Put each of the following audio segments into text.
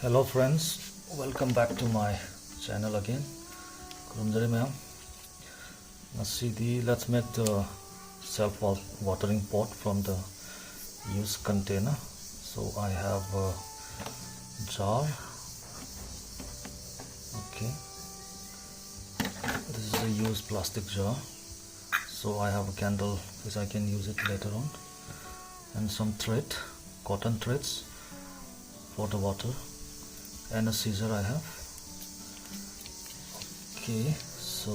Hello friends, welcome back to my channel again. Kurumjari ma'am. Let's make the self-watering pot from the used container. So I have a jar. Okay, this is a used plastic jar. So I have a candle which I can use it later on, and some thread, cotton threads for the water, and a scissor I have. Okay, so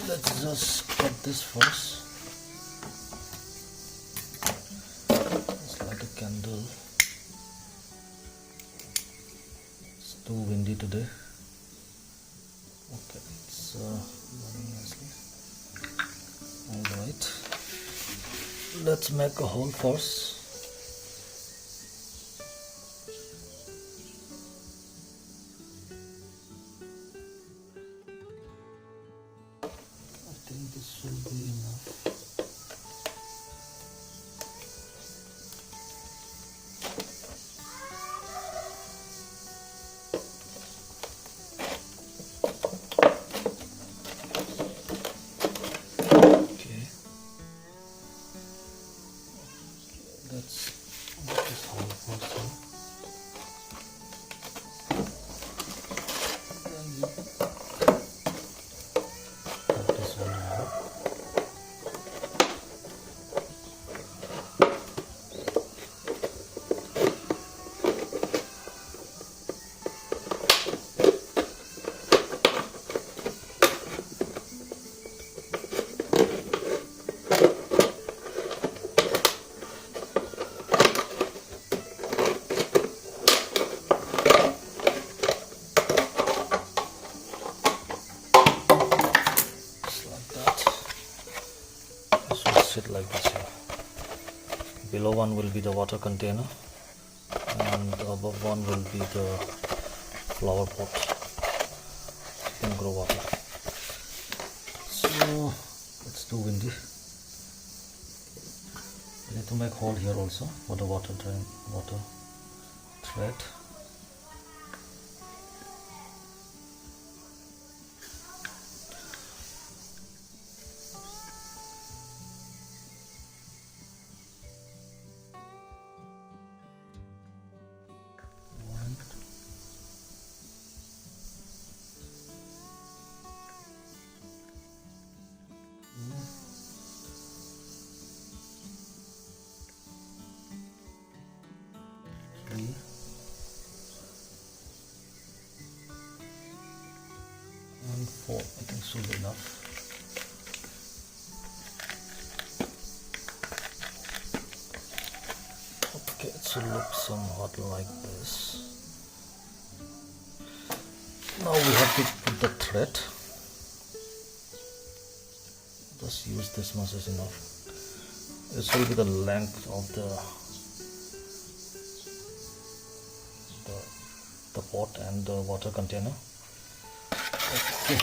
let's just cut this first. It's like a candle. It's too windy today. Okay, it's burning nicely. Alright, let's make a hole first. I think this will be enough. Okay. Let's make this hole first. Then we cut this one out. Sit like this here. Below one will be the water container, and above one will be the flower pot. You can grow water. So it's too windy. We need to make hole here also for the water thread. And 4, I think should be enough. Okay, it should look somewhat like this. Now we have to put the thread. Just use this much is enough. This will be the length of the pot and the water container. Okay,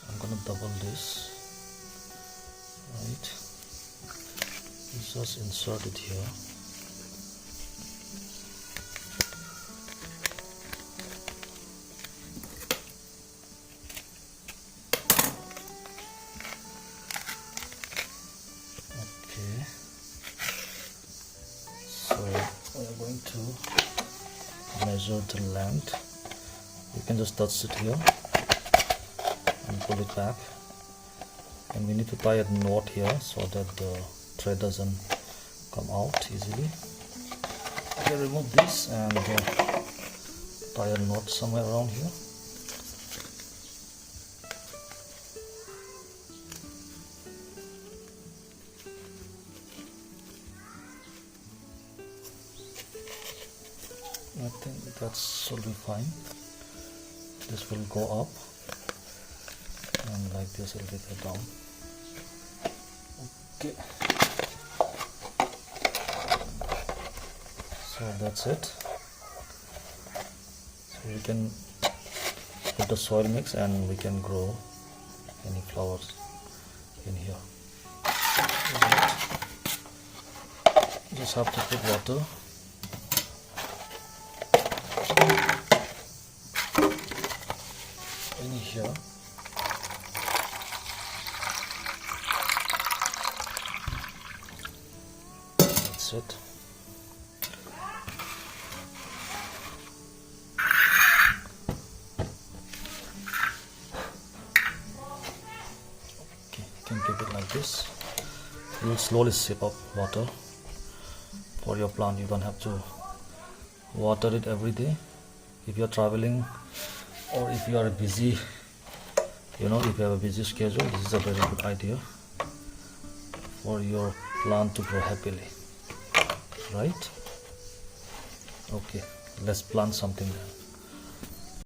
I'm gonna double this, right? Just insert it here. Okay, so we are going to measure the length. You can just touch it here and pull it back, and we need to tie a knot here so that the thread doesn't come out easily. Okay, remove this and tie a knot somewhere around here. I think that should be fine. This will go up, and like this will be down. Okay, so that's it. So we can put the soil mix and we can grow any flowers in here. Just have to put water here. That's it. Okay, you can keep it like this. You will slowly sip up water for your plant. You don't have to water it every day. If you are traveling or if you are busy, if you have a busy schedule, this is a very good idea for your plant to grow happily, right? Okay, let's plant something there.